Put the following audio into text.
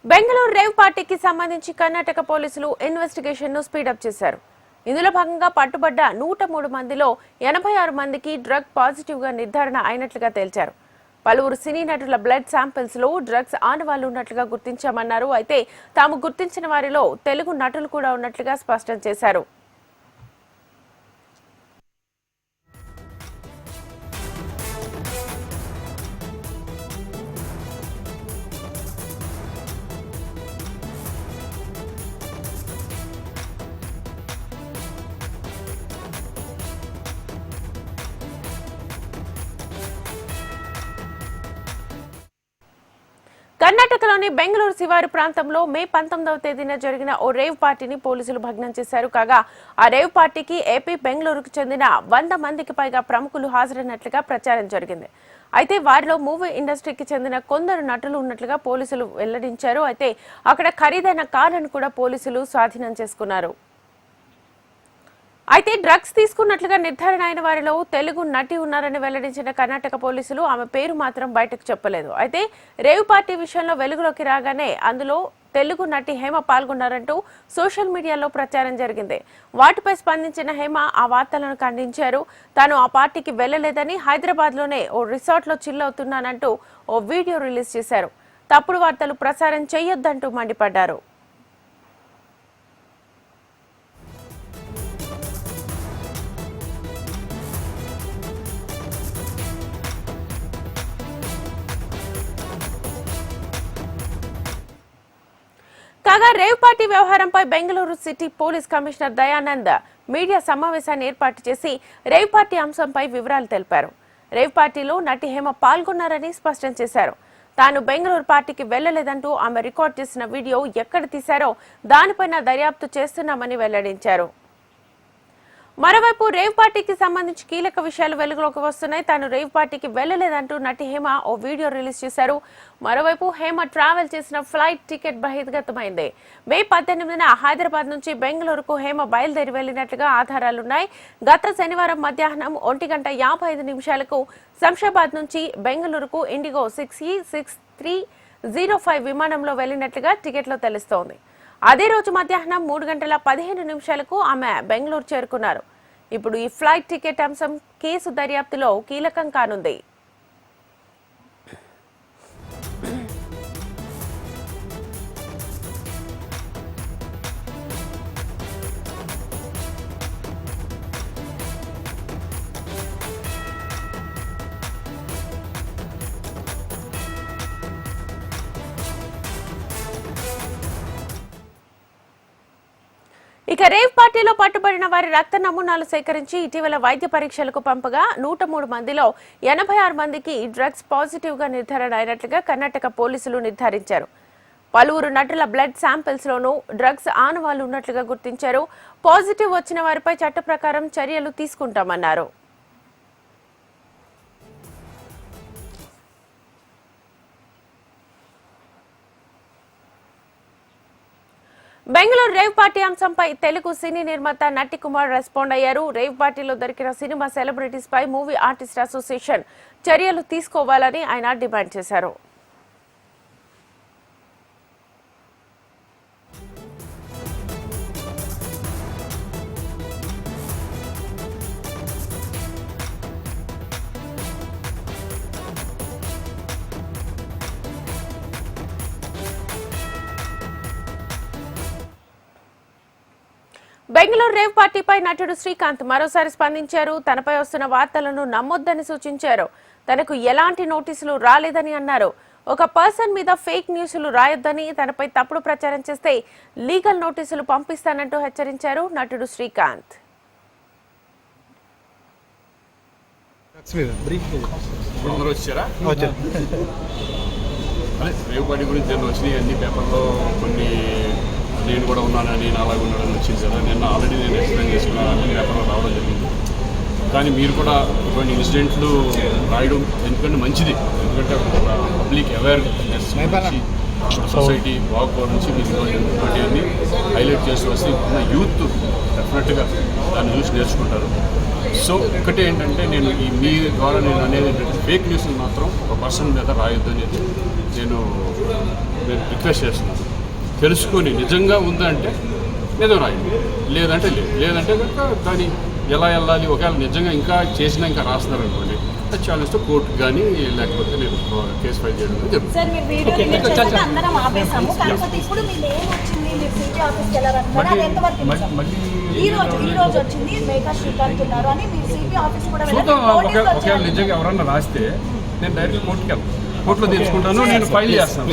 Bengaluru rave పార్టీకి సంబంధించి కర్ణాటక పోలీసులు ఇన్వెస్టిగేషన్ ను స్పీడప్ చేశారు. ఇందులో భాగంగా పట్టుబడ్డ 103 మందిలో 86 మందికి డ్రగ్ పాజిటివ్ గా నిర్ధారణ అయినట్లుగా తేల్చారు. పలువురు సినీ నటుల బ్లడ్ శాంపిల్స్ లో డ్రగ్స్ ఆనవాళ్లు ఉన్నట్లుగా గుర్తించామన్నారు. అయితే తాము గుర్తించిన వారిలో తెలుగు నటులు కూడా ఉన్నట్లుగా స్పష్టం చేశారు. కర్ణాటకలోని బెంగళూరు శివారు ప్రాంతంలో మే 19వ తేదీన జరిగిన ఓ రేవ్ పార్టీని పోలీసులు భగ్నం చేశారు. కాగా ఆ రేవ్ పార్టీకి ఏపీ బెంగళూరుకు చెందిన 100 మందికి పైగా ప్రముఖులు హాజరైనట్లుగా ప్రచారం జరిగింది. అయితే వారిలో మూవీ ఇండస్ట్రీకి చెందిన కొందరు నటులు ఉన్నట్లుగా పోలీసులు వెల్లడించారు. అయితే అక్కడ ఖరీదైన కార్లను కూడా పోలీసులు స్వాధీనం చేసుకున్నారు. అయితే డ్రగ్స్ తీసుకున్నట్లుగా నిర్ధారణ అయిన వారిలో తెలుగు నటి ఉన్నారని వెల్లడించిన కర్ణాటక పోలీసులు ఆమె పేరు మాత్రం బయటకు చెప్పలేదు. అయితే రేవ్ పార్టీ విషయంలో వెలుగులోకి రాగానే అందులో తెలుగు నటి హేమ పాల్గొన్నారంటూ సోషల్ మీడియాలో ప్రచారం జరిగింది. వాటిపై స్పందించిన హేమ ఆ వార్తలను ఖండించారు. తాను ఆ పార్టీకి వెళ్లలేదని, హైదరాబాద్లోనే ఓ రిసార్ట్లో చిల్ అవుతున్నానంటూ ఓ వీడియో రిలీజ్ చేశారు. తప్పుడు వార్తలు ప్రసారం చేయొద్దంటూ మండిపడ్డారు. కాగా రేవ్ పార్టీ వ్యవహారంపై Bengaluru city police commissioner Dayanand media సమావేశాన్ని ఏర్పాటు చేసి రేవ్ పార్టీ అంశంపై వివరాలు తెలిపారు. రేవ్ పార్టీలో నటి హేమ పాల్గొన్నారని స్పష్టం చేశారు. తాను బెంగళూరు పార్టీకి వెళ్లలేదంటూ ఆమె రికార్డ్ చేసిన వీడియో ఎక్కడ తీశారో దానిపైన దర్యాప్తు చేస్తున్నామని వెల్లడించారు. మరోవైపు రేవ్ పార్టీకి సంబంధించి కీలక విషయాలు వెలుగులోకి వస్తున్నాయి. తాను రేవ్ పార్టీకి వెళ్లలేదంటూ నటి హేమ ఓ వీడియో రిలీజ్ చేశారు. మరోవైపు హేమ ట్రావెల్ చేసిన ఫ్లైట్ టికెట్ బహిర్గతమైంది. మే 18న హైదరాబాద్ నుంచి బెంగళూరుకు హేమ బయలుదేరి వెళ్లినట్లుగా ఆధారాలున్నాయి. గత శనివారం మధ్యాహ్నం 1:55 శంషాబాద్ నుంచి బెంగళూరుకు ఇండిగో 6E6305 విమానంలో వెళ్లినట్లుగా టికెట్లో తెలుస్తోంది. అదే రోజు మధ్యాహ్నం 3:15 ఆమె బెంగళూరు చేరుకున్నారు. ఇప్పుడు ఈ ఫ్లైట్ టికెట్ అంశం కేసు దర్యాప్తులో కీలకం కానుంది. ఇక రేవ్ పార్టీలో పట్టుబడిన వారి రక్త నమూనాలు సేకరించి ఇటీవల వైద్య పరీక్షలకు పంపగా 103 మందిలో 86 మందికి డ్రగ్స్ పాజిటివ్ గా నిర్ధారణ అయినట్లుగా కర్ణాటక పోలీసులు నిర్ధారించారు. పలువురు నటుల బ్లడ్ శాంపిల్స్ లోనూ డ్రగ్స్ ఆనవాళ్లు ఉన్నట్లుగా గుర్తించారు. పాజిటివ్ వచ్చిన వారిపై చట్ట ప్రకారం చర్యలు తీసుకుంటామన్నారు. బెంగళూరు రేవ్ పార్టీ అంశంపై తెలుగు సినీ నిర్మాత నటి కుమార్ రెస్పాండ్ అయ్యారు. రేవ్ పార్టీలో దొరికిన సినిమా సెలబ్రిటీస్ పై మూవీ ఆర్టిస్ట్ అసోసియేషన్ చర్యలు తీసుకోవాలని ఆయన డిమాండ్ చేశారు. బెంగళూరు రేవ్ పార్టీపై నటుడు శ్రీకాంత్ మరోసారి స్పందించారు. తనపై వస్తున్న వార్తలను నమ్మొద్దని సూచించారు. తనకు ఎలాంటి నోటీసులు రాలేదని అన్నారు. ఒక పర్సన్ మీద ఫేక్ న్యూస్లు రాయొద్దని, తనపై తప్పుడు ప్రచారం చేస్తే లీగల్ నోటీసులు పంపిస్తానంటూ హెచ్చరించారు నటుడు శ్రీకాంత్. నేను కూడా ఉన్నానని అలాగే ఉన్నాడని వచ్చింది కదా. నిన్న ఆల్రెడీ నేను ఎక్స్ప్లెయిన్ చేసుకున్నాను, అన్ని పేపర్లో రావడం జరిగింది. కానీ మీరు కూడా ఇటువంటి ఇన్సిడెంట్లు రాయడం ఎందుకంటే మంచిది, ఎందుకంటే పబ్లిక్ అవేర్నెస్ నుంచి సొసైటీ బాగుపోవడం నుంచి మీరు ఇటువంటివన్నీ హైలైట్ చేస్తూ వస్తే ఉన్న యూత్ డెఫినెట్గా దాన్ని చూసి నేర్చుకుంటారు. సో ఒకటి ఏంటంటే నేను మీ ద్వారా నేను అనేది ఏంటంటే ఫేక్ న్యూస్ని మాత్రం ఒక పర్సన్ మీద రాయొద్దు అనేది నేను రిక్వెస్ట్ చేస్తున్నాను. తెలుసుకొని నిజంగా ఉందంటే నిజం రాయండి, లేదంటే లేదంటే కనుక దాన్ని ఎలా వెళ్ళాలి, ఒకవేళ నిజంగా ఇంకా చేసినా ఇంకా రాస్తున్నారు అనుకోండి, అది ఛాలెంజ్తో కోర్టుకు కానీ లేకపోతే నేను కేసు ఫైల్ చేయడం జరుగుతుంది. సార్ మీరు వీడియో రిలీజ్ చేశాక అందరం ఆపేసాము. కాకపోతే ఇప్పుడు మీ నేమ్ వచ్చింది, మీరు సిటీ ఆఫీస్కి వెళ్ళాలనుకున్నారు, అది ఎంతవరకు నిజం? ఈ రోజు వచ్చింది మేకా శ్రీకాంత్ ఉన్నారు అని మీరు సిటీ ఆఫీస్ కూడా చూద్దాం. ఒకవేళ వెళ్ళారు. నిజంగా ఎవరన్నా రాస్తే నేను డైరెక్ట్ కోర్టుకి వెళ్తాను, కోర్టులో తెచ్చుకుంటాను, నేను ఫైల్ చేస్తాను.